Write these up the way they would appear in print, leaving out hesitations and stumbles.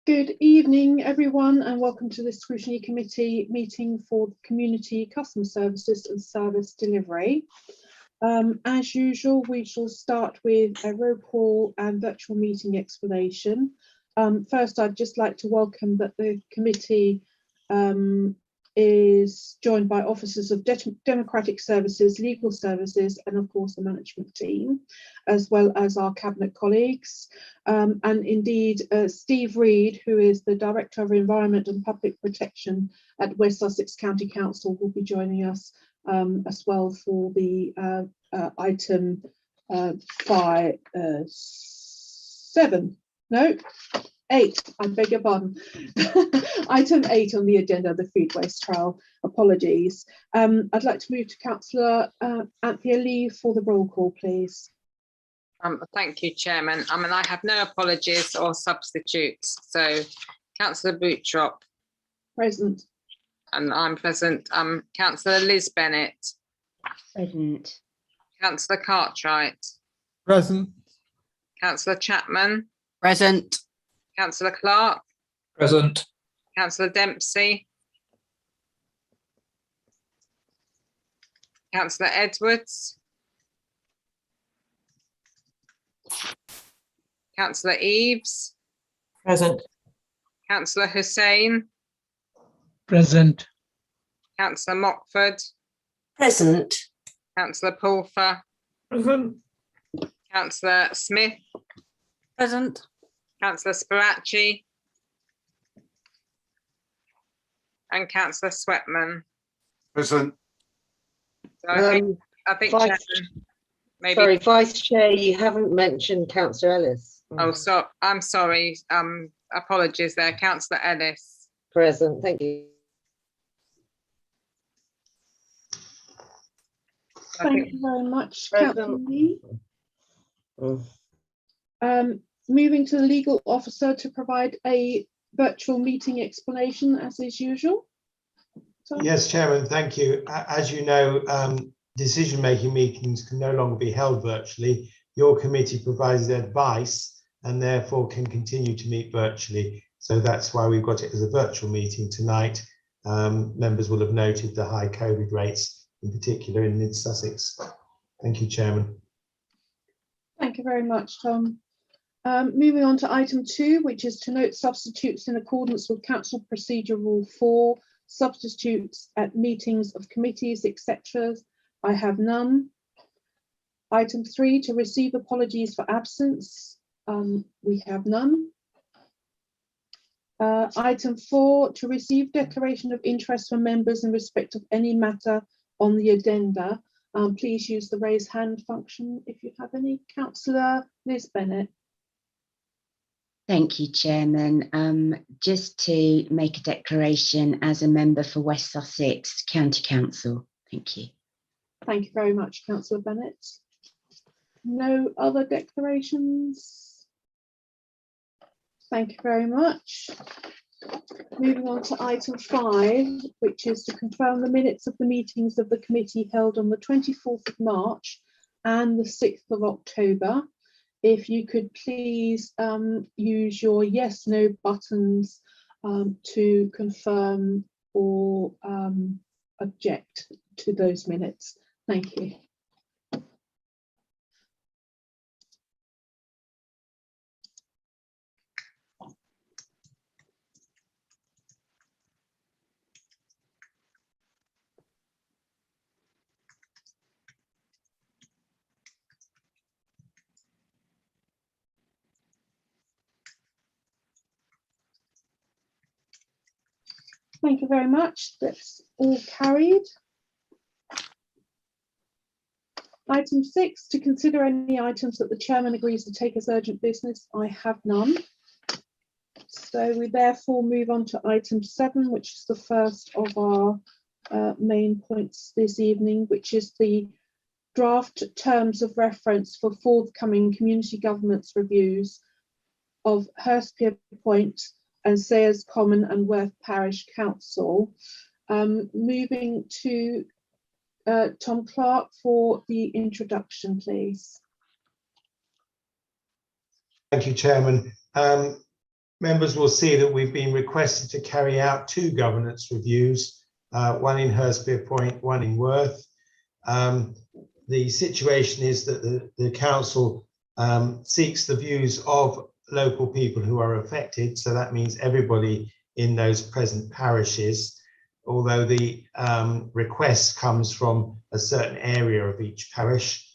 Good evening, everyone, and welcome to the Scrutiny Committee meeting for Community Customer Services and Service Delivery. As usual, we shall start with a roll call and virtual meeting explanation. First, I'd just like to welcome that the committee is joined by officers of democratic services, legal services, and of course the management team, as well as our cabinet colleagues. And indeed, Steve Reed, who is the Director of Environment and Public Protection at West Sussex County Council, will be joining us as well for the item 8, I beg your pardon. Item 8 on the agenda, the food waste trial. Apologies. I'd like to move to Councillor Anthea Lee for the roll call, please. Thank you, Chairman. I have no apologies or substitutes. So, Councillor Boutrop. Present. And I'm present. Councillor Liz Bennett. Present. Councillor Cartwright. Present. Councillor Chapman. Present. Councillor Clark. Present. Councillor Dempsey. Councillor Edwards. Councillor Eaves. Present. Councillor Hussain. Present. Councillor Mockford. Present. Councillor Pulfer. Present. Councillor Smith. Present. Councillor Spiracci. And Councillor Sweatman. Present. So I think Chairman, maybe. Sorry, Vice Chair, you haven't mentioned Councillor Ellis. Oh, so I'm sorry. Apologies there, Councillor Ellis. Present, thank you. Thank you very much, Present. Councillor Lee. Mm. Moving to the legal officer to provide a virtual meeting explanation, as is usual. Tom? Yes, Chairman, thank you. As you know, decision-making meetings can no longer be held virtually. Your committee provides advice and therefore can continue to meet virtually. So that's why we've got it as a virtual meeting tonight. Members will have noted the high COVID rates, in particular in mid-Sussex. Thank you, Chairman. Thank you very much, Tom. Moving on to item 2, which is to note substitutes in accordance with Council Procedure Rule 4, substitutes at meetings of committees, etc. I have none. Item 3, to receive apologies for absence. We have none. Item 4, to receive declaration of interest from members in respect of any matter on the agenda. Please use the raise hand function if you have any. Councillor Liz Bennett. Thank you, Chairman. Just to make a declaration as a member for West Sussex County Council. Thank you. Thank you very much, Councillor Bennett. No other declarations? Thank you very much. Moving on to item 5, which is to confirm the minutes of the meetings of the committee held on the 24th of March and the 6th of October. If you could please use your yes, no buttons to confirm or object to those minutes. Thank you. Thank you very much. That's all carried. Item 6, to consider any items that the chairman agrees to take as urgent business. I have none. So we therefore move on to item 7, which is the first of our main points this evening, which is the draft terms of reference for forthcoming community governments reviews of Hurstpierpoint Point and Sayers Common and Worth Parish Council. Moving to Tom Clark for the introduction, please. Thank you, Chairman. members will see that we've been requested to carry out 2 governance reviews, one in Hurstpere Point, one in Worth. The situation is that the council seeks the views of local people who are affected, so that means everybody in those present parishes, although the request comes from a certain area of each parish.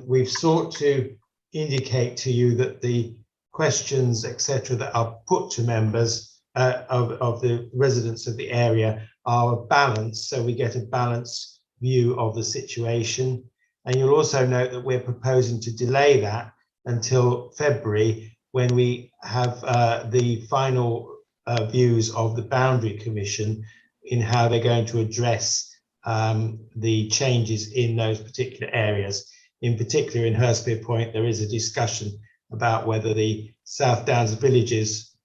We've sought to indicate to you that the questions, etc., that are put to members of the residents of the area are balanced, so we get a balanced view of the situation. And you'll also note that we're proposing to delay that until February, when we have the final views of the Boundary Commission in how they're going to address the changes in those particular areas. In particular, in Hurstpere Point, there is a discussion about whether the South Downs villages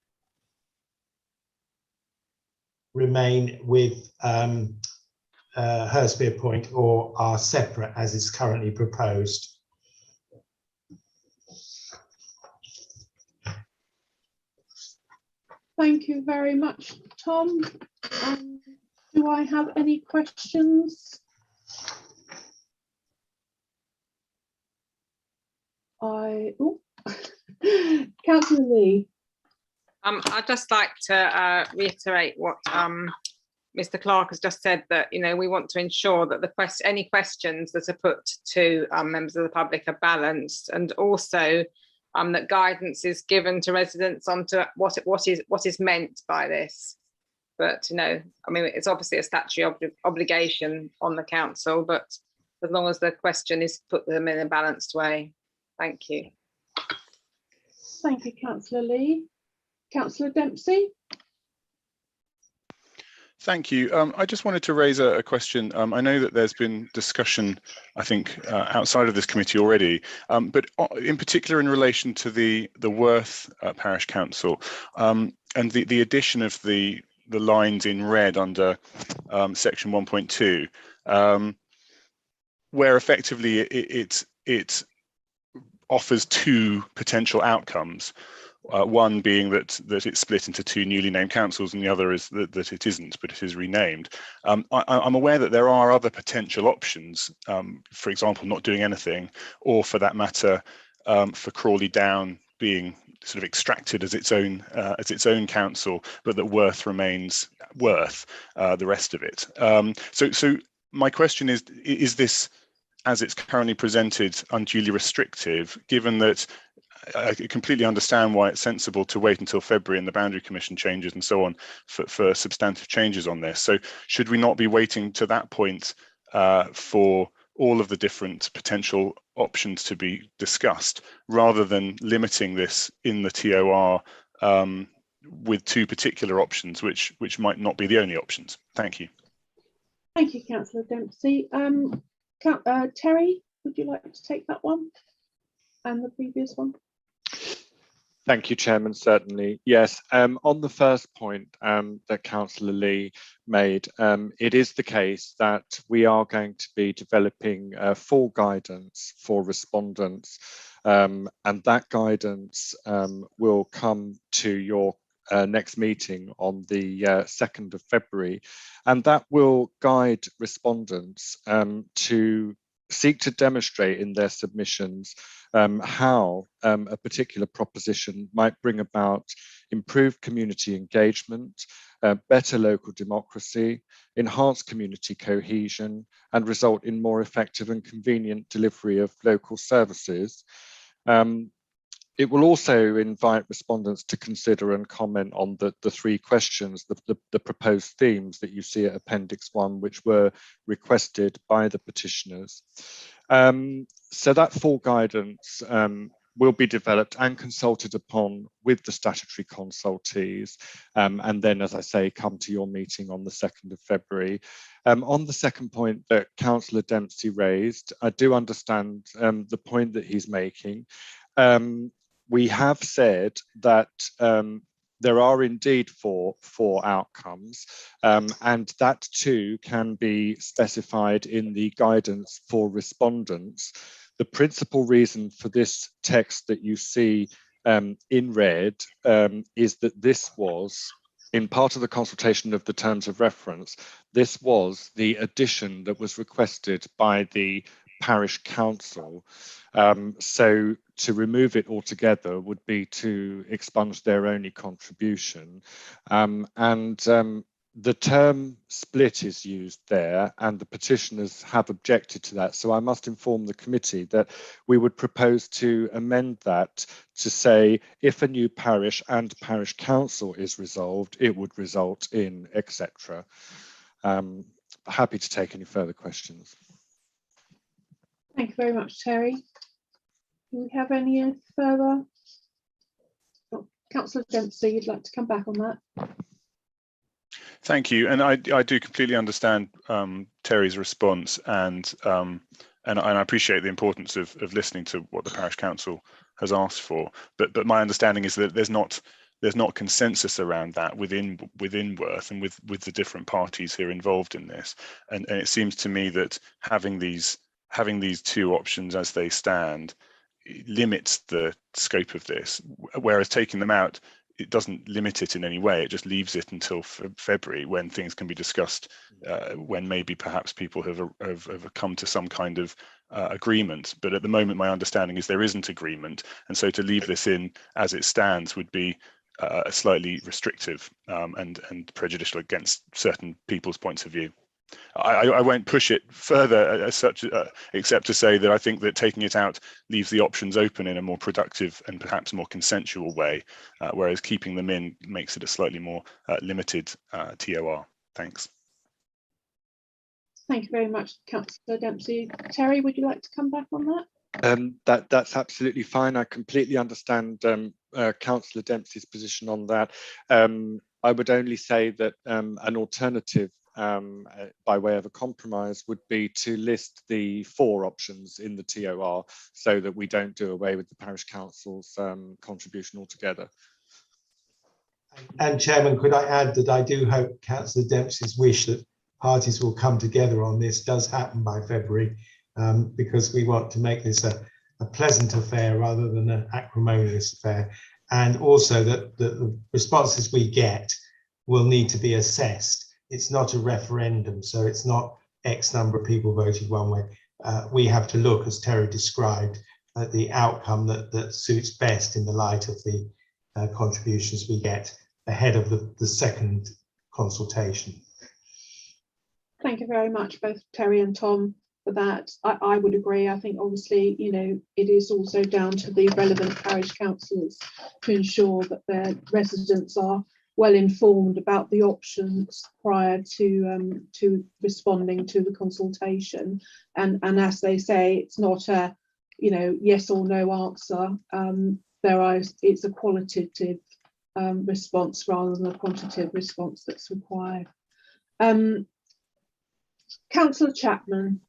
remain with Hurstpere Point or are separate as is currently proposed. Thank you very much, Tom. Do I have any questions? Councillor Lee. I'd just like to reiterate what Mr. Clark has just said, that we want to ensure that any questions that are put to members of the public are balanced, and also that guidance is given to residents onto what is meant by this. But I mean, it's obviously a statutory obligation on the council, but as long as the question is put them in a balanced way. Thank you. Thank you, Councillor Lee. Councillor Dempsey. Thank you. I just wanted to raise a question. I know that there's been discussion, I think, outside of this committee already, but in particular in relation to the Worth Parish Council and the addition of the lines in red under section 1.2, where effectively it offers 2 potential outcomes. One being that it's split into 2 newly named councils, and the other is that it isn't, but it is renamed. I'm aware that there are other potential options, for example, not doing anything, or for that matter, for Crawley Down being sort of extracted as its own council, but that Worth remains Worth, the rest of it. So my question is this, as it's currently presented, unduly restrictive, given that I completely understand why it's sensible to wait until February and the Boundary Commission changes and so on for substantive changes on this? So should we not be waiting to that point for all of the different potential options to be discussed, rather than limiting this in the TOR with 2 particular options, which might not be the only options? Thank you. Thank you, Councillor Dempsey. Terry, would you like to take that one and the previous one? Thank you, Chairman. Certainly, yes. On the first point that Councillor Lee made, it is the case that we are going to be developing full guidance for respondents, and that guidance will come to your next meeting on the 2nd of February, and that will guide respondents to seek to demonstrate in their submissions how a particular proposition might bring about improved community engagement, better local democracy, enhanced community cohesion, and result in more effective and convenient delivery of local services. It will also invite respondents to consider and comment on the 3 questions, the proposed themes that you see at Appendix 1, which were requested by the petitioners. So that full guidance will be developed and consulted upon with the statutory consultees, and then, as I say, come to your meeting on the 2nd of February. On the second point that Councillor Dempsey raised, I do understand the point that he's making. We have said that there are indeed four outcomes, and that too can be specified in the guidance for respondents. The principal reason for this text that you see in red is that this was, in part of the consultation of the terms of reference, this was the addition that was requested by the parish council. So to remove it altogether would be to expunge their only contribution. The term split is used there, and the petitioners have objected to that. So I must inform the committee that we would propose to amend that to say if a new parish and parish council is resolved, it would result in etc. Happy to take any further questions. Thank you very much, Terry. Do we have any further? Oh, Councillor Dempsey, you'd like to come back on that? Thank you, and I do completely understand Terry's response, and I appreciate the importance of listening to what the parish council has asked for. But my understanding is that there's not consensus around that within Worth and with the different parties who are involved in this, and it seems to me that having these two options as they stand limits the scope of this, whereas taking them out, it doesn't limit it in any way. It just leaves it until February, when things can be discussed, when maybe perhaps people have come to some kind of agreement. But at the moment, my understanding is there isn't agreement, and so to leave this in as it stands would be slightly restrictive and prejudicial against certain people's points of view. I won't push it further as such, except to say that I think that taking it out leaves the options open in a more productive and perhaps more consensual way, whereas keeping them in makes it a slightly more limited TOR. Thanks. Thank you very much, Councillor Dempsey. Terry, would you like to come back on that? That's absolutely fine. I completely understand Councillor Dempsey's position on that. I would only say that an alternative by way of a compromise would be to list the 4 options in the TOR so that we don't do away with the parish council's contribution altogether. And Chairman, could I add that I do hope Councillor Dempsey's wish that parties will come together on this does happen by February, because we want to make this a pleasant affair rather than an acrimonious affair, and also that the responses we get will need to be assessed. It's not a referendum, so it's not X number of people voted one way. We have to look, as Terry described, at the outcome that suits best in the light of the contributions we get ahead of the second consultation. Thank you very much, both Terry and Tom, for that. I would agree. I think obviously, you know, it is also down to the relevant parish councils to ensure that their residents are well informed about the options prior to responding to the consultation, and as they say, it's not a yes or no answer. It's a qualitative response rather than a quantitative response that's required. Councillor Chapman.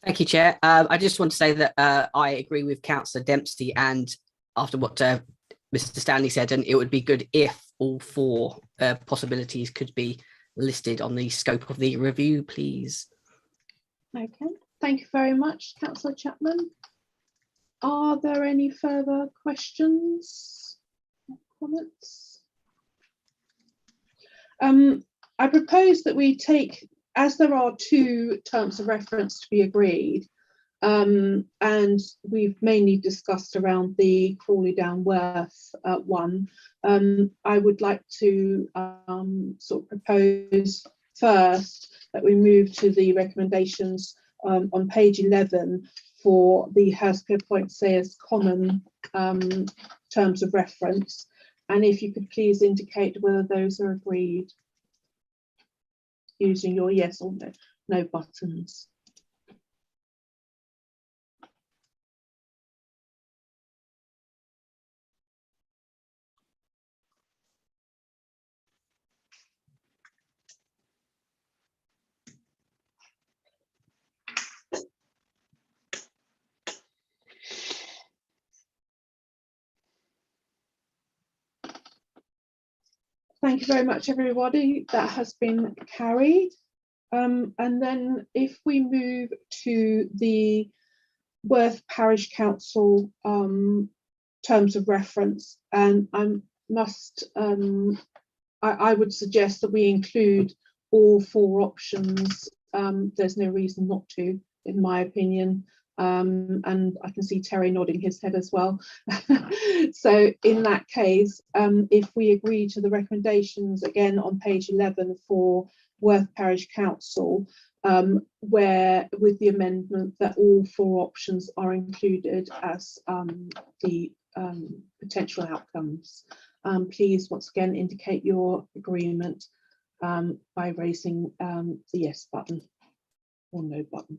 Thank you, Chair. I just want to say that I agree with Councillor Dempsey, and after what Mr. Stanley said, and it would be good if all 4 possibilities could be listed on the scope of the review, please. Okay, thank you very much, Councillor Chapman. Are there any further questions or comments? I propose that we take, as there are 2 terms of reference to be agreed, and we've mainly discussed around the Crawley Down Worth one, I would like to sort of propose first that we move to the recommendations on page 11 for the Housekeeper Point Sayers Common terms of reference, and if you could please indicate whether those are agreed using your yes or no buttons. Thank you very much, everybody. That has been carried. And then if we move to the Worth Parish Council terms of reference, and I would suggest that we include all 4 options. There's no reason not to, in my opinion. And I can see Terry nodding his head as well. So in that case, if we agree to the recommendations again on page 11 for Worth Parish Council, where with the amendment that all 4 options are included as the potential outcomes, please once again indicate your agreement by raising the yes button or no button.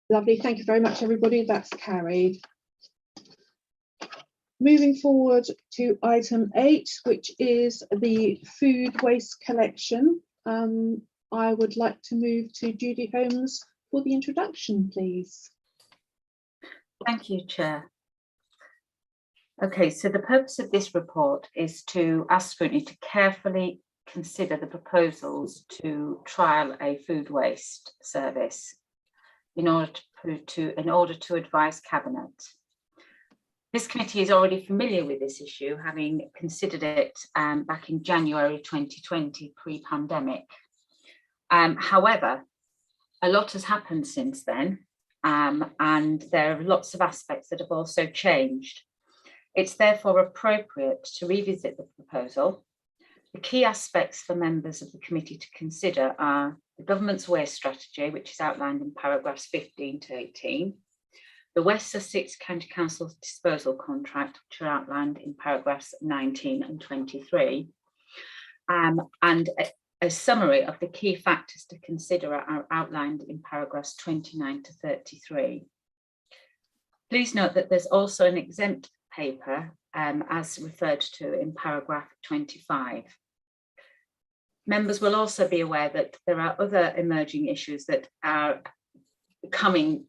Lovely, thank you very much, everybody. That's carried. Moving forward to item 8, which is the food waste collection. I would like to move to Judy Holmes for the introduction, please. Thank you, Chair. Okay, so the purpose of this report is to ask Scrutiny to carefully consider the proposals to trial a food waste service in order to advise Cabinet. This committee is already familiar with this issue, having considered it back in January 2020, pre-pandemic. However, a lot has happened since then, and there are lots of aspects that have also changed. It's therefore appropriate to revisit the proposal. The key aspects for members of the committee to consider are the government's waste strategy, which is outlined in paragraphs 15 to 18, the West Sussex County Council's disposal contract, which are outlined in paragraphs 19 and 23, and a summary of the key factors to consider are outlined in paragraphs 29 to 33. Please note that there's also an exempt paper as referred to in paragraph 25. Members will also be aware that there are other emerging issues that are coming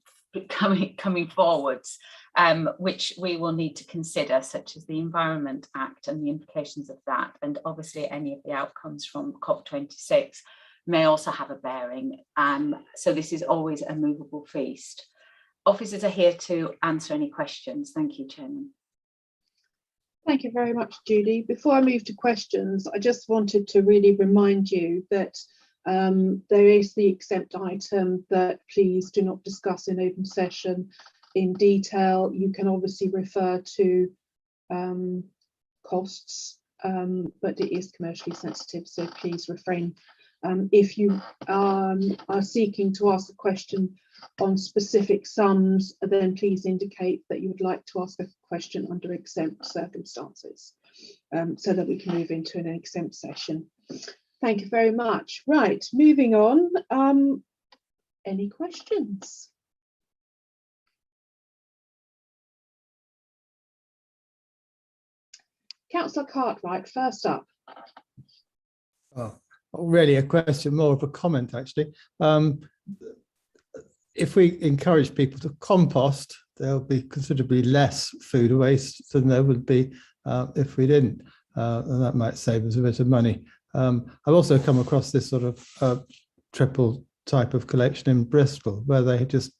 forwards, which we will need to consider, such as the Environment Act and the implications of that, and obviously any of the outcomes from COP26 may also have a bearing. So this is always a movable feast. Officers are here to answer any questions. Thank you, Chairman. Thank you very much, Judy. Before I move to questions, I just wanted to really remind you that there is the exempt item that please do not discuss in open session in detail. You can obviously refer to costs, but it is commercially sensitive, so please refrain. If you are seeking to ask a question on specific sums, then please indicate that you would like to ask a question under exempt circumstances, so that we can move into an exempt session. Thank you very much. Right, moving on. Any questions? Councillor Cartwright, first up. Oh, not really a question, more of a comment, actually. If we encourage people to compost, there'll be considerably less food waste than there would be if we didn't, and that might save us a bit of money. I've also come across this sort of triple type of collection in Bristol, where they just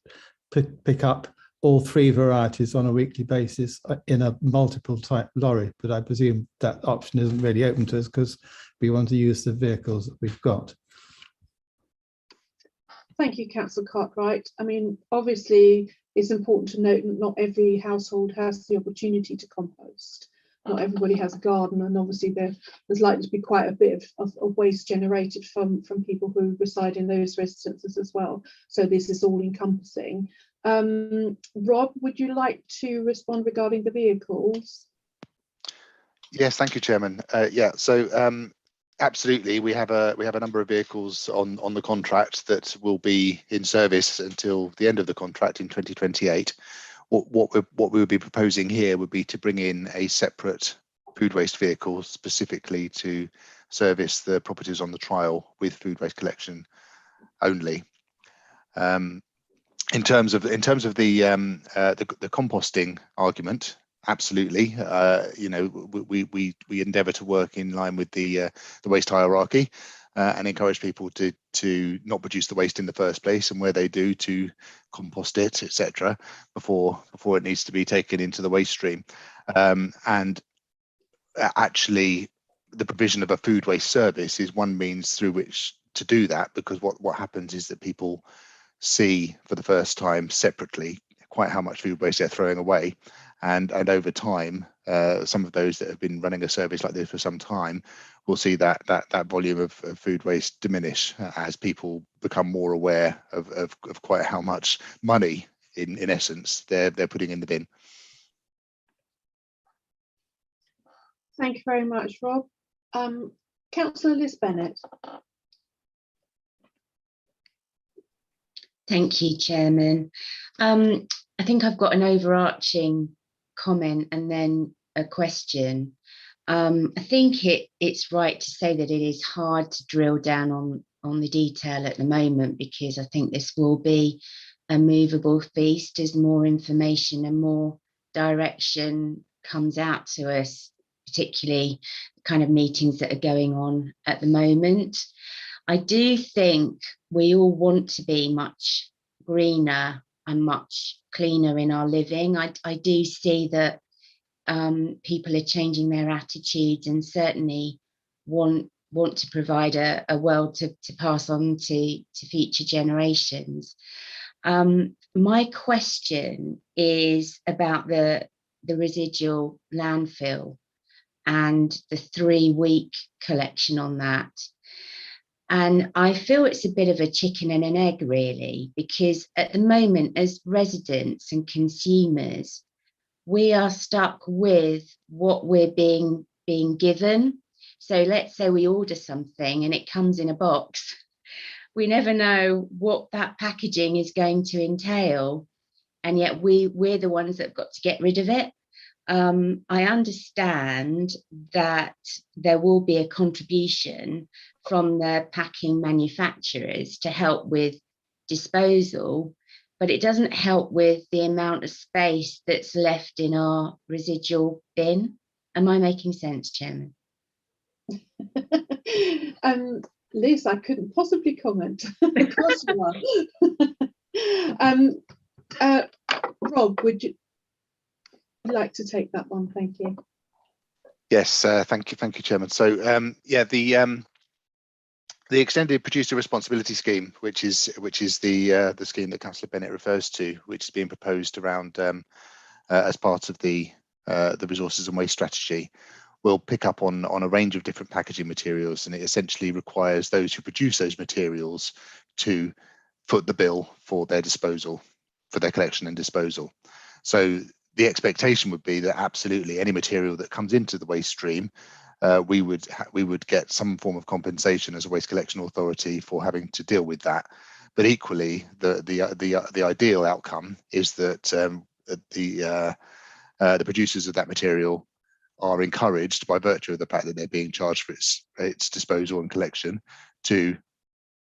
pick up all 3 varieties on a weekly basis in a multiple type lorry. But I presume that option isn't really open to us because we want to use the vehicles that we've got. Thank you, Councillor Cartwright. I mean, obviously, it's important to note that not every household has the opportunity to compost. Not everybody has a garden, and obviously there's likely to be quite a bit of waste generated from people who reside in those residences as well. So this is all encompassing. Rob, would you like to respond regarding the vehicles? Yes, thank you, Chairman. Yeah, so absolutely, we have a number of vehicles on the contract that will be in service until the end of the contract in 2028. What we would be proposing here would be to bring in a separate food waste vehicle specifically to service the properties on the trial with food waste collection only. in terms of the composting argument, absolutely. You know, we endeavour to work in line with the waste hierarchy and encourage people to not produce the waste in the first place, and where they do, to compost it, etc., before it needs to be taken into the waste stream. And actually, the provision of a food waste service is one means through which to do that, because what happens is that people see for the first time separately quite how much food waste they're throwing away, and over time some of those that have been running a service like this for some time will see that volume of food waste diminish as people become more aware of quite how much money in essence they're putting in the bin. Thank you very much, Rob. Councillor Liz Bennett. Thank you, Chairman. I think I've got an overarching comment and then a question. I think it's right to say that it is hard to drill down on the detail at the moment, because I think this will be a movable feast as more information and more direction comes out to us, particularly the kind of meetings that are going on at the moment. I do think we all want to be much greener and much cleaner in our living. I do see that people are changing their attitudes and certainly want to provide a world to pass on to future generations. My question is about the residual landfill and the 3-week collection on that. And I feel it's a bit of a chicken and an egg, really, because at the moment, as residents and consumers, we are stuck with what we're being given. So let's say we order something and it comes in a box. We never know what that packaging is going to entail, and yet we're the ones that have got to get rid of it. I understand that there will be a contribution from the packing manufacturers to help with disposal, but it doesn't help with the amount of space that's left in our residual bin. Am I making sense, Chairman? Liz, I couldn't possibly comment. Of course you are. Rob, would you like to take that one? Thank you. Yes, thank you, Chairman. So yeah, the extended producer responsibility scheme, which is the scheme that Councillor Bennett refers to, which is being proposed around as part of the resources and waste strategy, will pick up on a range of different packaging materials, and it essentially requires those who produce those materials to foot the bill for their disposal, for their collection and disposal. So the expectation would be that absolutely any material that comes into the waste stream, we would get some form of compensation as a waste collection authority for having to deal with that. But equally, the ideal outcome is that the producers of that material are encouraged, by virtue of the fact that they're being charged for its disposal and collection, to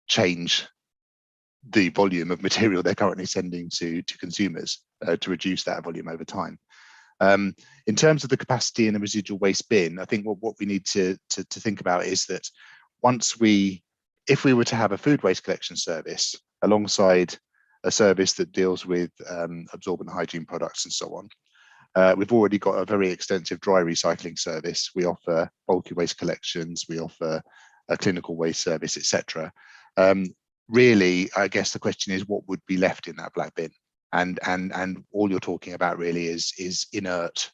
change the volume of material they're currently sending to consumers, to reduce that volume over time. In terms of the capacity in the residual waste bin, I think what we need to think about is that if we were to have a food waste collection service alongside a service that deals with absorbent hygiene products and so on, we've already got a very extensive dry recycling service. We offer bulky waste collections, we offer a clinical waste service, etc. Really, I guess the question is what would be left in that black bin, and all you're talking about really is inert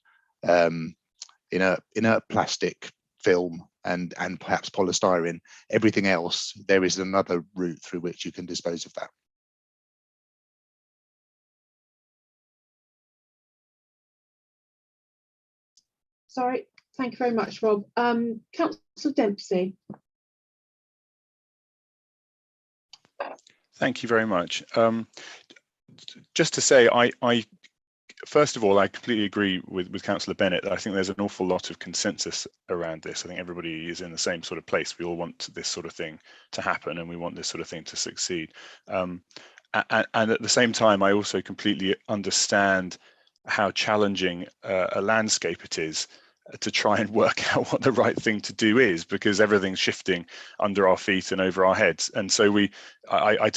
plastic, film, and perhaps polystyrene. Everything else, there is another route through which you can dispose of that. Sorry, thank you very much, Rob. Councillor Dempsey. Thank you very much. Just to say, I first of all, I completely agree with Councillor Bennett. I think there's an awful lot of consensus around this. I think everybody is in the same sort of place. We all want this sort of thing to happen, and we want this sort of thing to succeed. And at the same time, I also completely understand how challenging a landscape it is to try and work out what the right thing to do is, because everything's shifting under our feet and over our heads. And so I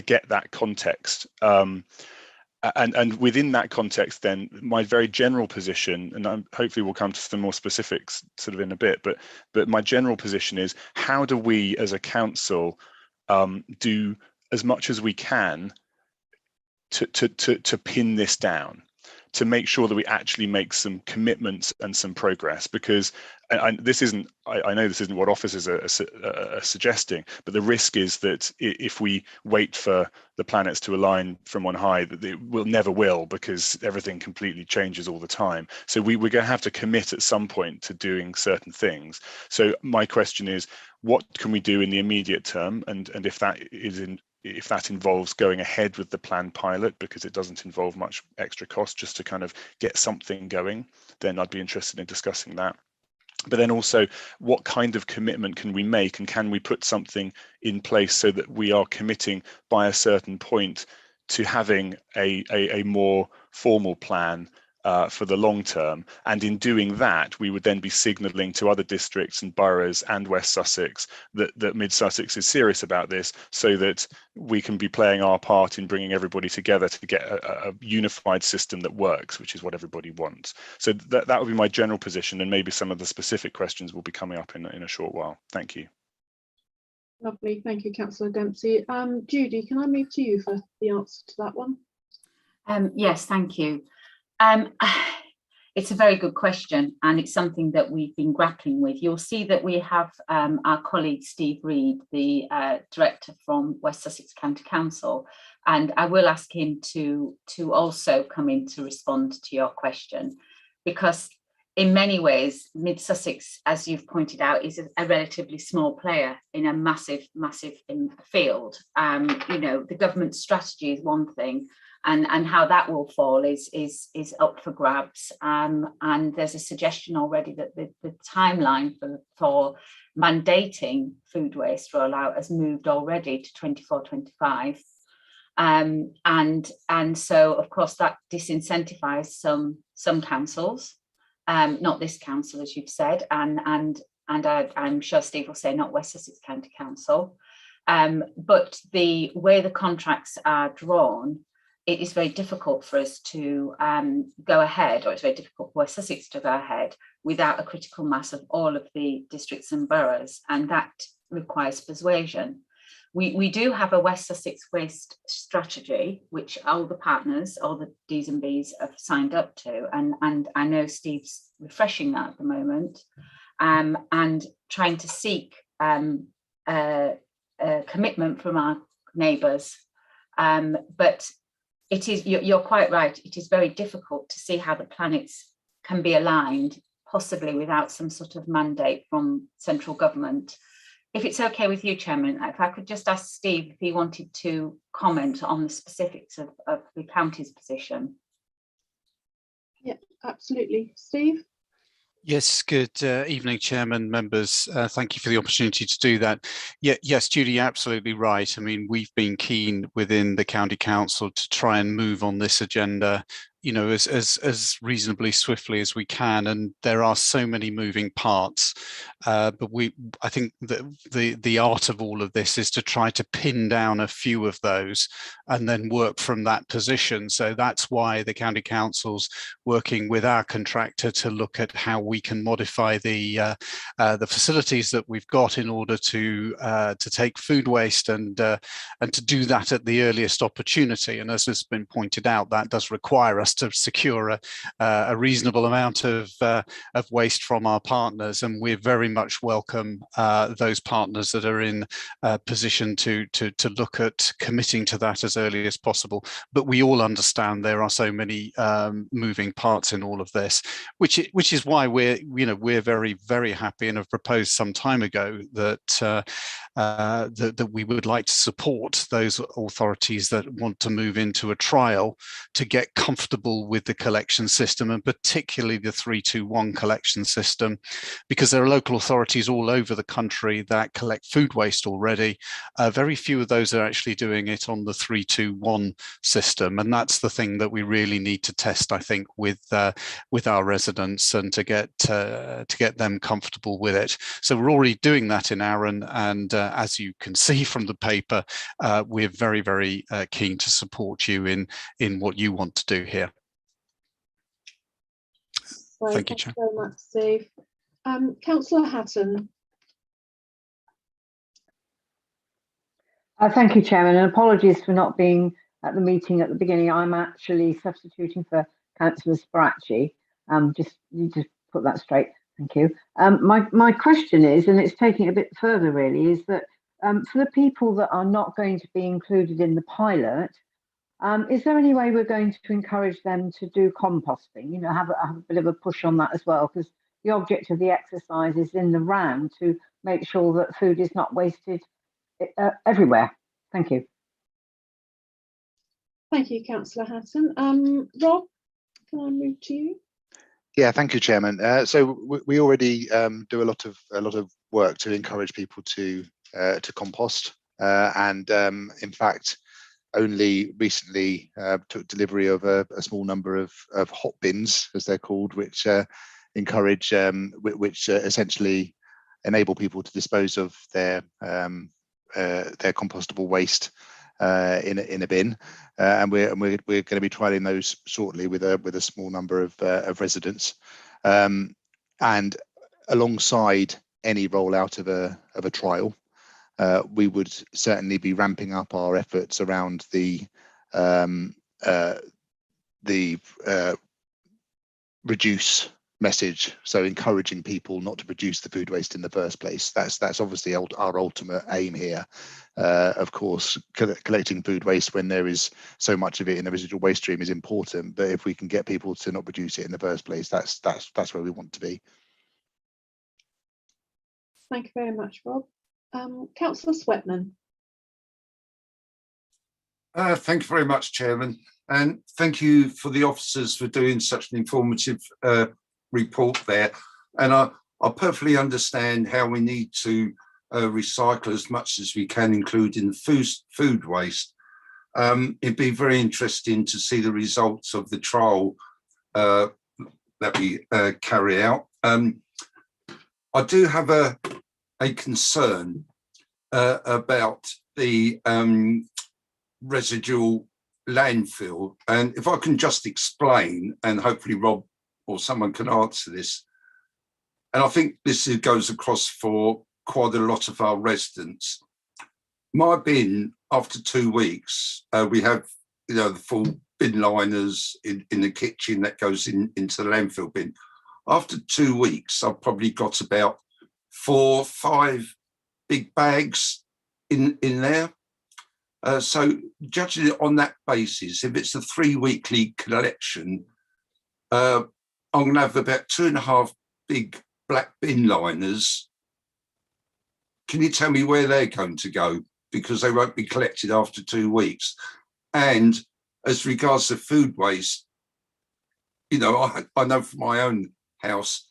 get that context. And within that context, then my very general position, and hopefully we'll come to some more specifics sort of in a bit, but my general position is, how do we as a council do as much as we can to pin this down, to make sure that we actually make some commitments and some progress? Because this isn't, I know this isn't what officers are suggesting, but the risk is that if we wait for the planets to align from on high, that it never will, because everything completely changes all the time. So we're going to have to commit at some point to doing certain things. So my question is, what can we do in the immediate term? And if that involves going ahead with the planned pilot, because it doesn't involve much extra cost, just to kind of get something going, then I'd be interested in discussing that. But then also, what kind of commitment can we make, and can we put something in place so that we are committing by a certain point to having a more formal plan for the long term? And in doing that, we would then be signalling to other districts and boroughs and West Sussex that Mid Sussex is serious about this, so that we can be playing our part in bringing everybody together to get a unified system that works, which is what everybody wants. So that would be my general position, and maybe some of the specific questions will be coming up in a short while. Thank you. Lovely, thank you, Councillor Dempsey. Judy, can I move to you for the answer to that one? Yes, thank you. It's a very good question, and it's something that we've been grappling with. You'll see that we have our colleague Steve Reed, the director from West Sussex County Council, and I will ask him to also come in to respond to your question, because in many ways, Mid Sussex, as you've pointed out, is a relatively small player in a massive field. You know, the government strategy is one thing, and how that will fall is up for grabs. And there's a suggestion already that the timeline for mandating food waste rollout has moved already to 24-25. And so of course that disincentivizes some councils, not this council, as you've said, and I'm sure Steve will say not West Sussex County Council. But the way the contracts are drawn, it is very difficult for us to go ahead, or it's very difficult for West Sussex to go ahead without a critical mass of all of the districts and boroughs, and that requires persuasion. We do have a West Sussex waste strategy, which all the partners, all the Ds and Bs have signed up to, and I know Steve's refreshing that at the moment, and trying to seek a commitment from our neighbours. But it is, you're quite right, it is very difficult to see how the planets can be aligned, possibly without some sort of mandate from central government. If it's okay with you, Chairman, if I could just ask Steve if he wanted to comment on the specifics of the county's position. Yeah, absolutely. Steve? Yes, good evening, Chairman, members. Thank you for the opportunity to do that. Yeah, yes, Judy, you're absolutely right. I mean, we've been keen within the County Council to try and move on this agenda, you know, as reasonably swiftly as we can, and there are so many moving parts. But I think that the art of all of this is to try to pin down a few of those and then work from that position. So that's why the County Council's working with our contractor to look at how we can modify the facilities that we've got in order to take food waste and to do that at the earliest opportunity. And as has been pointed out, that does require us to secure a reasonable amount of waste from our partners, and we're very much welcome those partners that are in a position to look at committing to that as early as possible. But we all understand there are so many moving parts in all of this, which is why we're very, very happy and have proposed some time ago that that we would like to support those authorities that want to move into a trial to get comfortable comfortable with the collection system, and particularly the 321 collection system, because there are local authorities all over the country that collect food waste already. Very few of those are actually doing it on the 321 system, and that's the thing that we really need to test, I think, with our residents, and to get them comfortable with it. So we're already doing that in Arran, and as you can see from the paper, we're very, very keen to support you in what you want to do here. Thank you, Chair. Very much, Steve. Councillor Hatton. Thank you, Chairman, and apologies for not being at the meeting at the beginning. I'm actually substituting for Councillor Sparacci. You just put that straight. Thank you. My question is, and it's taking it a bit further really, is that for the people that are not going to be included in the pilot, is there any way we're going to encourage them to do composting? You know, have a bit of a push on that as well, because the object of the exercise is in the round to make sure that food is not wasted everywhere. Thank you. Thank you, Councillor Hatton. Rob, can I move to you? Yeah, thank you, Chairman. So we already do a lot of work to encourage people to compost, and in fact, only recently took delivery of a small number of hot bins, as they're called, which encourage, which essentially enable people to dispose of their compostable waste in a bin, and we're going to be trialing those shortly with a small number of residents, and alongside any rollout of a trial, we would certainly be ramping up our efforts around the reduce message, so encouraging people not to produce the food waste in the first place. That's obviously our ultimate aim here. Of course, collecting food waste when there is so much of it in the residual waste stream is important, but if we can get people to not produce it in the first place, that's where we want to be. Thank you very much, Rob. Councillor Swetman. Thank you very much, Chairman, and thank you for the officers for doing such an informative report there. And I perfectly understand how we need to recycle as much as we can, including food waste. It'd be very interesting to see the results of the trial that we carry out. I do have a concern about the residual landfill, and if I can just explain, and hopefully Rob or someone can answer this, and I think this goes across for quite a lot of our residents. My bin, after 2 weeks, we have, you know, the full bin liners in the kitchen that goes into the landfill bin. After 2 weeks, I've probably got about 4 or 5 big bags in there. So judging it on that basis, if it's a 3-weekly collection, I'm going to have about 2.5 big black bin liners. Can you tell me where they're going to go? Because they won't be collected after 2 weeks. And as regards to food waste, you know, I know from my own house,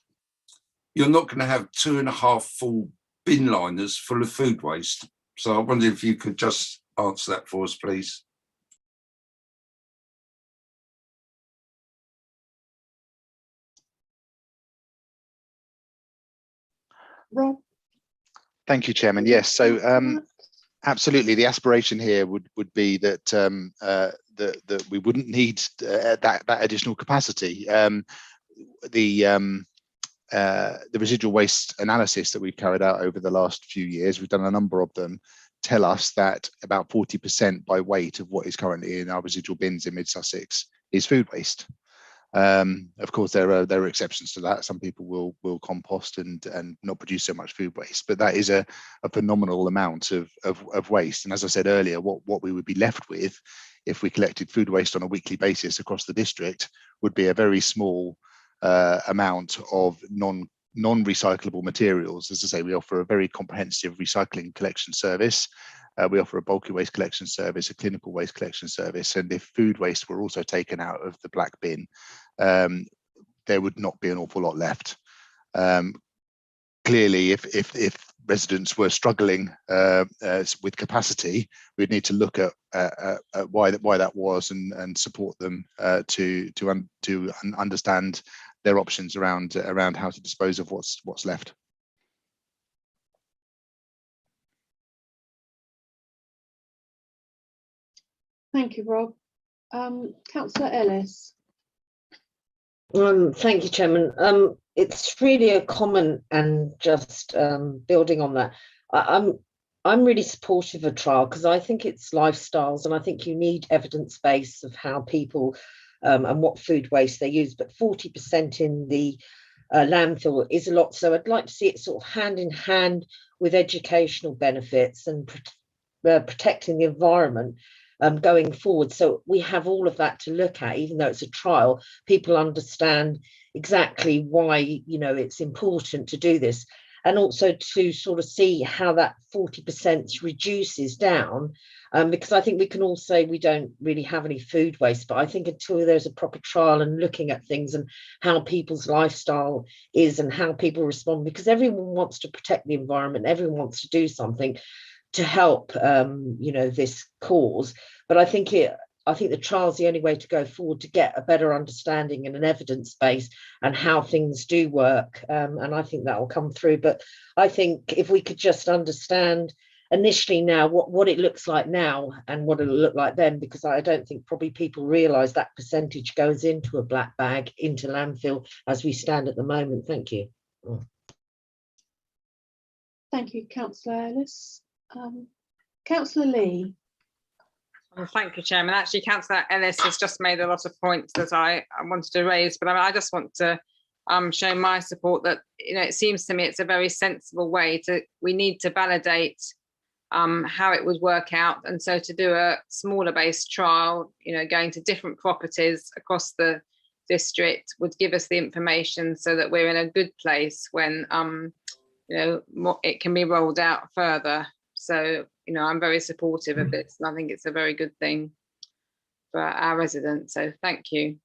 you're not going to have 2.5 full bin liners full of food waste. So I wonder if you could just answer that for us, please. Rob. Thank you, Chairman. Yes, so absolutely, the aspiration here would be that that we wouldn't need that additional capacity. The residual waste analysis that we've carried out over the last few years, we've done a number of them, tell us that about 40% by weight of what is currently in our residual bins in Mid-Sussex is food waste. Of course, there are exceptions to that. Some people will compost and not produce so much food waste, but that is a phenomenal amount of waste. And as I said earlier, what we would be left with if we collected food waste on a weekly basis across the district would be a very small amount of non-recyclable materials. As I say, we offer a very comprehensive recycling collection service, We offer a bulky waste collection service, a clinical waste collection service, and if food waste were also taken out of the black bin, there would not be an awful lot left. Clearly, if residents were struggling with capacity, we'd need to look at why that was and support them to understand their options around how to dispose of what's left. Thank you, Rob. Councillor Ellis. Thank you, Chairman. It's really a comment, and just building on that, I'm really supportive of trial because I think it's lifestyles, and I think you need evidence base of how people and what food waste they use. But 40% in the landfill is a lot, so I'd like to see it sort of hand in hand with educational benefits and protecting the environment. Going forward, so we have all of that to look at. Even though it's a trial, people understand exactly why, you know, it's important to do this, and also to sort of see how that 40% reduces down, because I think we can all say we don't really have any food waste, but I think until there's a proper trial and looking at things and how people's lifestyle is and how people respond, because everyone wants to protect the environment, everyone wants to do something to help you know, this cause. But I think the trial's the only way to go forward to get a better understanding and an evidence base and how things do work, and I think that will come through. But I think if we could just understand initially now what it looks like now and what it'll look like then, because I don't think probably people realise that percentage goes into a black bag, into landfill as we stand at the moment. Thank you. Thank you, Councillor Ellis. Councillor Lee. Well, thank you, Chairman. Actually, Councillor Ellis has just made a lot of points that I wanted to raise, but I just want to show my support that, you know, it seems to me it's a very sensible way we need to validate how it would work out, and so to do a smaller based trial, you know, going to different properties across the district would give us the information so that we're in a good place when you know, it can be rolled out further. So, you know, I'm very supportive of this, and I think it's a very good thing for our residents. So thank you.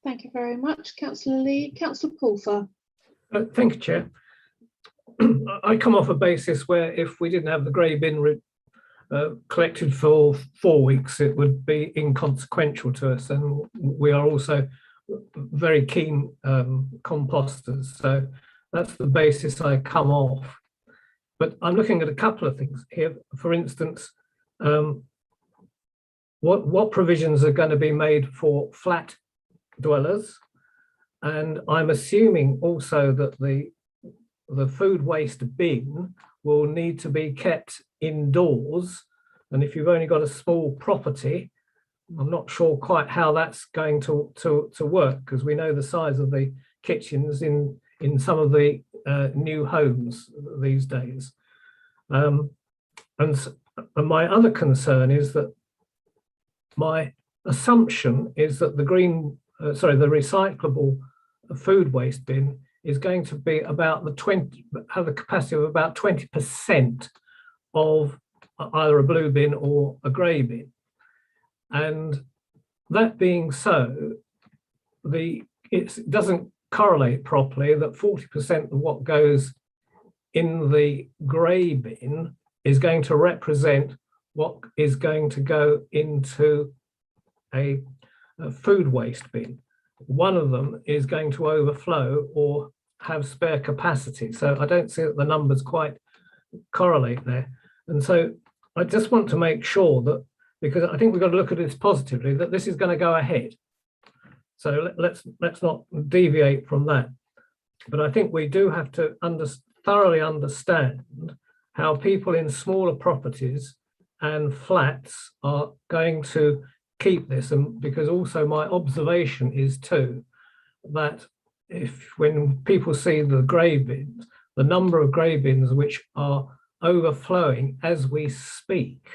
Thank you very much, Councillor Lee. Councillor Pulfer. Thank you, Chair. I come off a basis where if we didn't have the grey bin collected for 4 weeks, it would be inconsequential to us, and we are also very keen composters. So that's the basis I come off. But I'm looking at a couple of things here. For instance, what provisions are going to be made for flat dwellers? And I'm assuming also that the food waste bin will need to be kept indoors. And if you've only got a small property, I'm not sure quite how that's going to work, because we know the size of the kitchens in some of the new homes these days. And my other concern is that my assumption is that the recyclable food waste bin is going to be about have the capacity of about 20% of either a blue bin or a grey bin. And that being so, it doesn't correlate properly that 40% of what goes in the grey bin is going to represent what is going to go into a food waste bin. One of them is going to overflow or have spare capacity. So I don't see that the numbers quite correlate there. And so I just want to make sure that, because I think we've got to look at this positively, that this is going to go ahead. So let's not deviate from that. But I think we do have to thoroughly understand how people in smaller properties and flats are going to keep this. And because also my observation is too, that when people see the grey bins, the number of grey bins which are overflowing as we speak.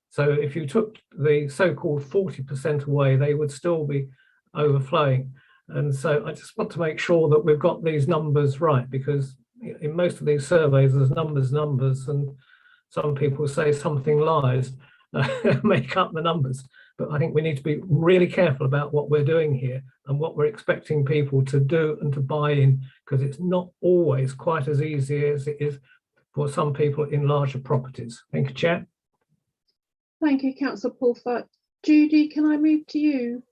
So if you took the so-called 40% away, they would still be overflowing. And so I just want to make sure that we've got these numbers right, because in most of these surveys, there's numbers, and some people say something lies, make up the numbers. But I think we need to be really careful about what we're doing here and what we're expecting people to do and to buy in, because it's not always quite as easy as it is for some people in larger properties. Thank you, Chair. Thank you, Councillor Pulford. Judy, can I move to you?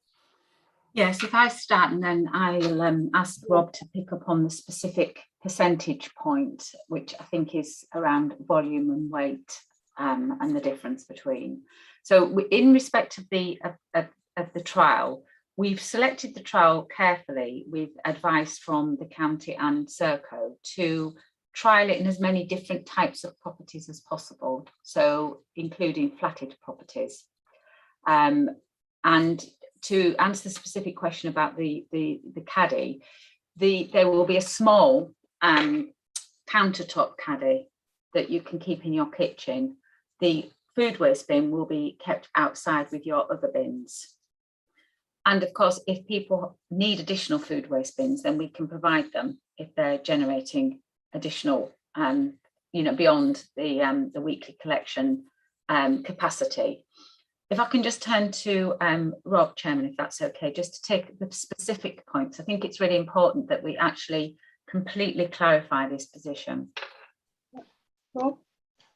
Yes, if I start and then I'll ask Rob to pick up on the specific percentage point, which I think is around volume and weight and the difference between. So in respect of the trial, we've selected the trial carefully with advice from the county and Serco to trial it in as many different types of properties as possible, so including flatted properties. And to answer the specific question about the caddy, there will be a small countertop caddy that you can keep in your kitchen. The food waste bin will be kept outside with your other bins. And of course, if people need additional food waste bins, then we can provide them if they're generating additional, beyond the weekly collection capacity. If I can just turn to Rob, Chairman, if that's okay, just to take the specific points. I think it's really important that we actually completely clarify this position. Rob?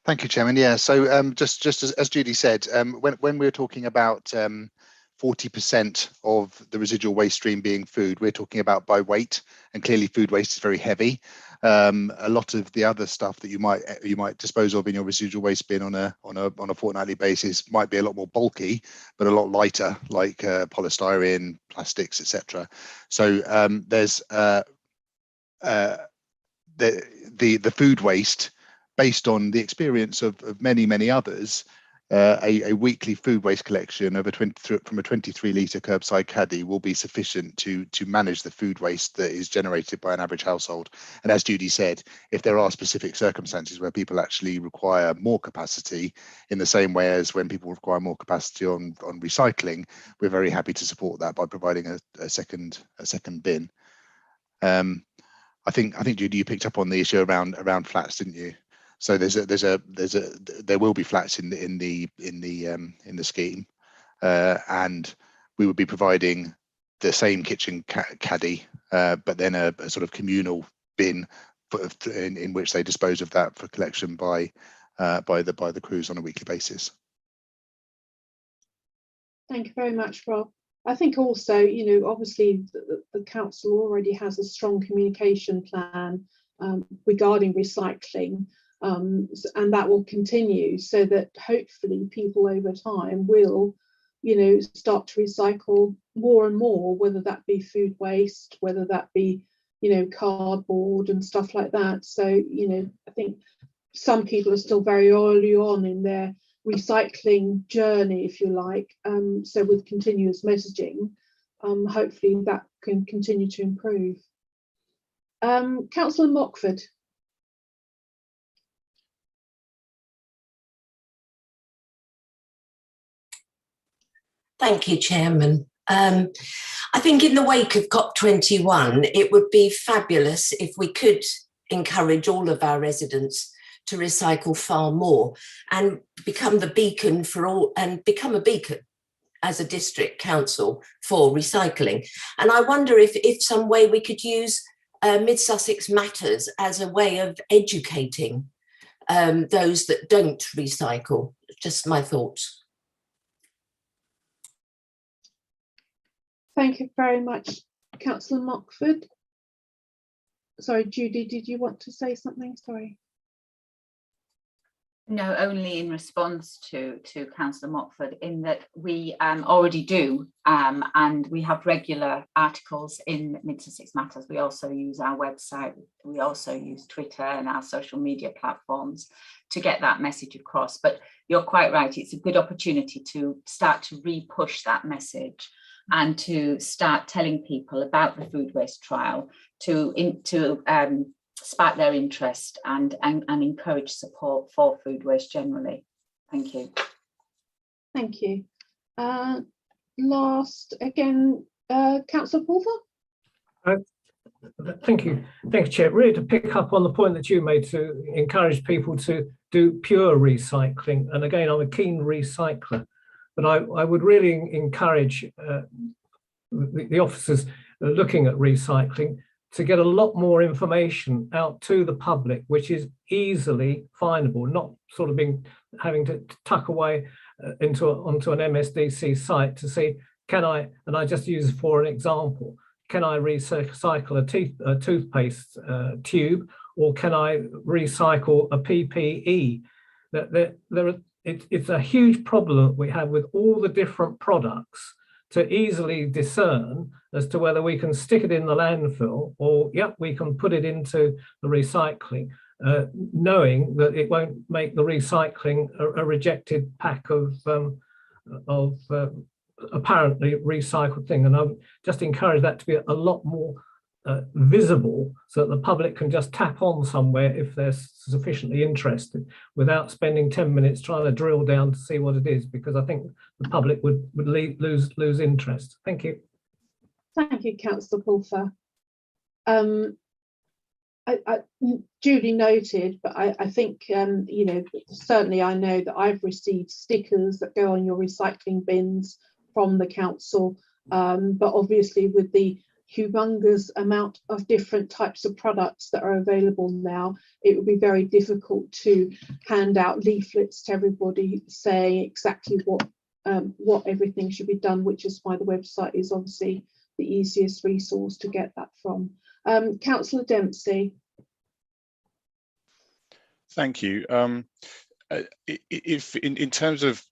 Thank you, Chairman. Yeah, so just as Judy said, when we're talking about 40% of the residual waste stream being food, we're talking about by weight, and clearly food waste is very heavy. A lot of the other stuff that you might dispose of in your residual waste bin on a fortnightly basis might be a lot more bulky, but a lot lighter, like polystyrene, plastics, etc. So there's the food waste, based on the experience of many others. A weekly food waste collection of from a 23-litre curbside caddy will be sufficient to manage the food waste that is generated by an average household. And as Judy said, if there are specific circumstances where people actually require more capacity, in the same way as when people require more capacity on recycling, we're very happy to support that by providing a second bin. I think Judy, you picked up on the issue around flats, didn't you? So there will be flats in the scheme, and we would be providing the same kitchen caddy, but then a sort of communal bin in which they dispose of that for collection by the crews on a weekly basis. Thank you very much, Rob. I think also, obviously the council already has a strong communication plan regarding recycling. And that will continue, so that hopefully people over time will, start to recycle more and more, whether that be food waste, whether that be, cardboard and stuff like that. So, I think some people are still very early on in their recycling journey, if you like. So with continuous messaging, hopefully that can continue to improve. Councillor Mockford. Thank you, Chairman. I think in the wake of COP21, it would be fabulous if we could encourage all of our residents to recycle far more and become the beacon for all, and become a beacon as a district council for recycling. And I wonder if some way we could use Mid Sussex Matters as a way of educating those that don't recycle. Just my thoughts. Thank you very much, Councillor Mockford. Sorry, Judy, did you want to say something? Sorry. No, only in response to Councillor Mockford, in that we already do, and we have regular articles in Mid Sussex Matters. We also use our website, we also use Twitter and our social media platforms to get that message across. But you're quite right, it's a good opportunity to start to re-push that message and to start telling people about the food waste trial, to spark their interest and encourage support for food waste generally. Thank you. Thank you. Last again, Councillor Pulver. Thank you, Chair. Really, to pick up on the point that you made, to encourage people to do pure recycling. And again, I'm a keen recycler, but I would really encourage the officers looking at recycling to get a lot more information out to the public, which is easily findable, not sort of having to tuck away onto an MSDC site to see, can I, and I just use for an example, can I recycle a toothpaste tube, or can I recycle a PPE? It's a huge problem that we have with all the different products to easily discern as to whether we can stick it in the landfill or, yep, we can put it into the recycling, knowing that it won't make the recycling a rejected pack of apparently recycled thing. And I would just encourage that to be a lot more visible, so that the public can just tap on somewhere if they're sufficiently interested, without spending 10 minutes trying to drill down to see what it is, because I think the public would lose interest. Thank you. Thank you, Councillor Pulfer. I duly noted, but I think, you know, certainly I know that I've received stickers that go on your recycling bins from the council, but obviously with the humongous amount of different types of products that are available now, it would be very difficult to hand out leaflets to everybody saying exactly what everything should be done, which is why the website is obviously the easiest resource to get that from. Councillor Dempsey. Thank you. If in terms of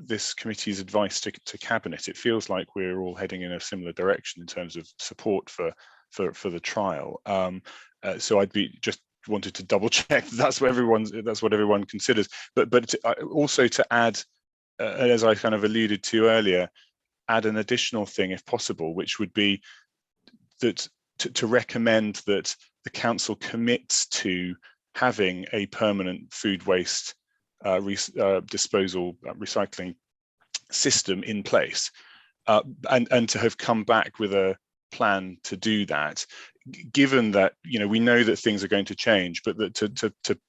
this committee's advice to cabinet, it feels like we're all heading in a similar direction in terms of support for the trial. So I'd be just wanted to double check that's what everyone considers, but also to add, as I kind of alluded to earlier, add an additional thing if possible, which would be that to recommend that the council commits to having a permanent food waste disposal recycling system in place, and to have come back with a plan to do that, given that, you know, we know that things are going to change, but that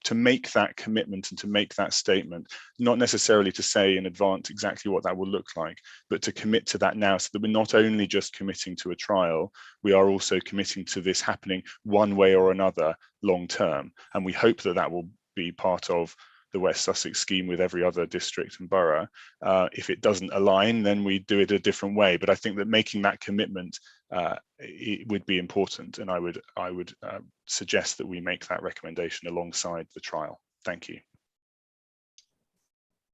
to make that commitment and to make that statement, not necessarily to say in advance exactly what that will look like, but to commit to that now, so that we're not only just committing to a trial, we are also committing to this happening one way or another long term. And we hope that that will be part of the West Sussex scheme with every other district and borough. If it doesn't align, then we do it a different way. But I think that making that commitment it would be important, and I would suggest that we make that recommendation alongside the trial. Thank you.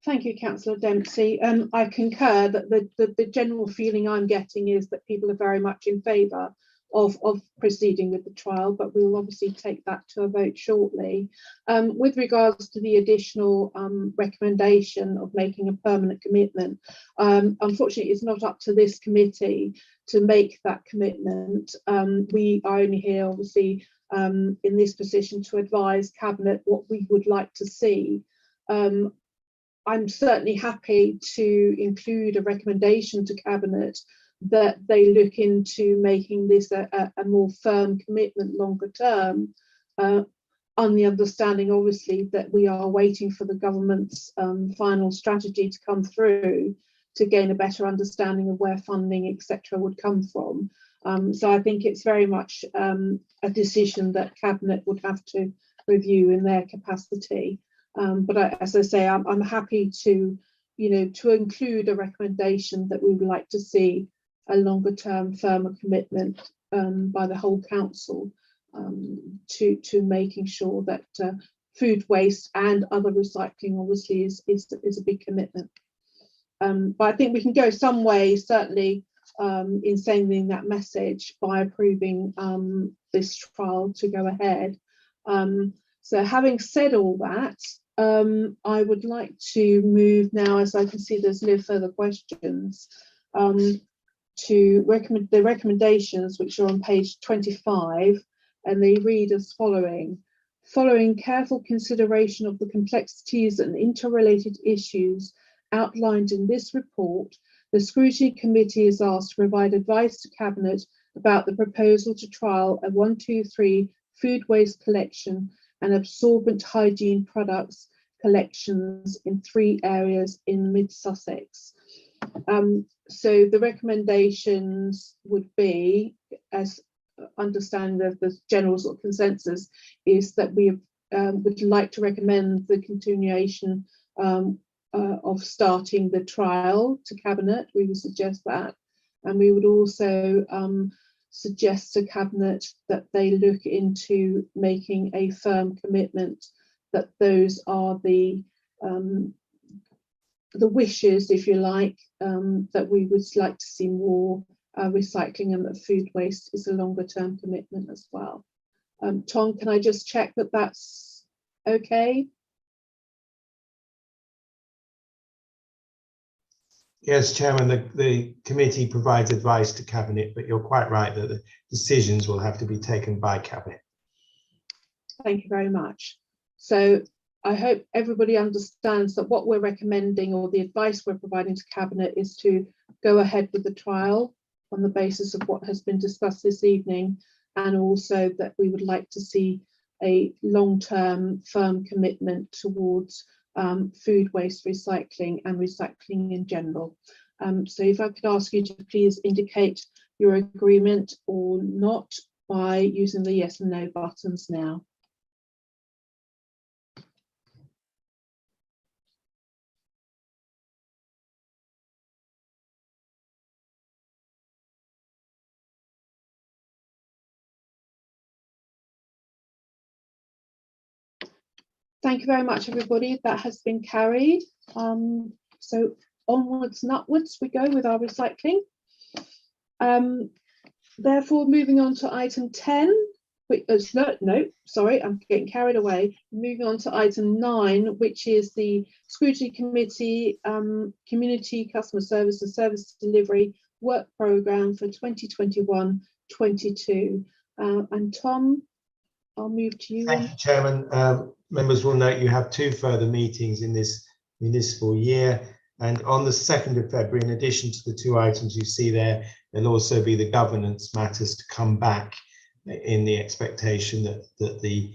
Thank you, Councillor Dempsey. I concur that the general feeling I'm getting is that people are very much in favour of proceeding with the trial, but we will obviously take that to a vote shortly. With regards to the additional recommendation of making a permanent commitment, unfortunately it's not up to this committee to make that commitment. We are only here obviously in this position to advise Cabinet what we would like to see. I'm certainly happy to include a recommendation to Cabinet that they look into making this a more firm commitment longer term, on the understanding obviously that we are waiting for the government's final strategy to come through to gain a better understanding of where funding etc would come from. So I think it's very much a decision that Cabinet would have to review in their capacity. But as I say, I'm happy to, you know, to include a recommendation that we would like to see a longer term firmer commitment by the whole council to making sure that food waste and other recycling obviously is a big commitment. But I think we can go some way certainly in sending that message by approving this trial to go ahead. So having said all that, I would like to move now, as I can see there's no further questions, to recommend the recommendations which are on page 25, and they read as following. Following careful consideration of the complexities and interrelated issues outlined in this report, the Scrutiny Committee is asked to provide advice to Cabinet about the proposal to trial a 123 food waste collection and absorbent hygiene products collections in 3 areas in mid Sussex. So the recommendations would be, as understanding the general sort of consensus, is that we would like to recommend the continuation of starting the trial to Cabinet. We would suggest that, and we would also suggest to Cabinet that they look into making a firm commitment that those are the wishes, if you like, that we would like to see more recycling, and that food waste is a longer term commitment as well. Tom, can I just check that that's okay? Yes, Chairman, the committee provides advice to Cabinet, but you're quite right that the decisions will have to be taken by Cabinet. Thank you very much. So I hope everybody understands that what we're recommending, or the advice we're providing to Cabinet, is to go ahead with the trial on the basis of what has been discussed this evening, and also that we would like to see a long-term firm commitment towards food waste recycling and recycling in general. So if I could ask you to please indicate your agreement or not by using the yes and no buttons now. Thank you very much, everybody. That has been carried. So onwards and upwards we go with our recycling. Therefore, moving on to item 10, sorry, I'm getting carried away. Moving on to item 9, which is the Scrutiny Committee Community Customer Service and Service Delivery Work Programme for 2021-22. And Tom, I'll move to you. Thank you, Chairman. Members will note you have 2 further meetings in this municipal year, and on the 2nd of February, in addition to the 2 items you see there, there'll also be the governance matters to come back, in the expectation that the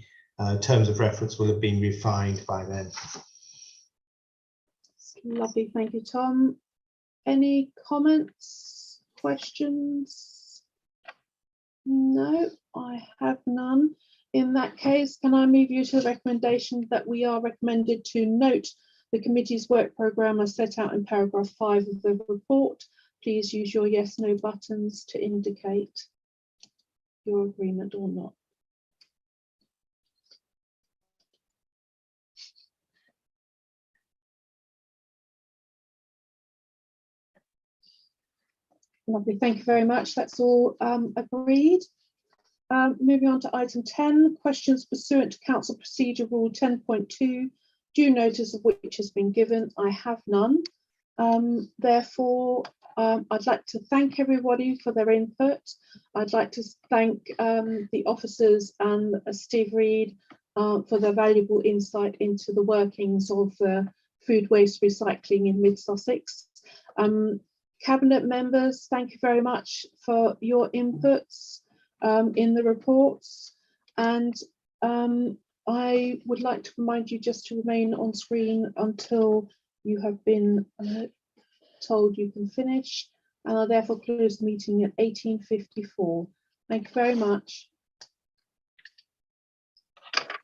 terms of reference will have been refined by then. Lovely, thank you, Tom. Any comments, questions? No, I have none. In that case, can I move you to the recommendation that we are recommended to note the committee's work programme as set out in paragraph 5 of the report? Please use your yes, no buttons to indicate your agreement or not. Lovely, thank you very much. That's all agreed. Moving on to item 10, questions pursuant to Council Procedure Rule 10.2, due notice of which has been given. I have none. Therefore, I'd like to thank everybody for their input. I'd like to thank the officers and Steve Reed for their valuable insight into the workings of food waste recycling in mid Sussex. Cabinet members, thank you very much for your inputs in the reports, and I would like to remind you just to remain on screen until you have been told you can finish, and I'll therefore close the meeting at 18:54. Thank you very much.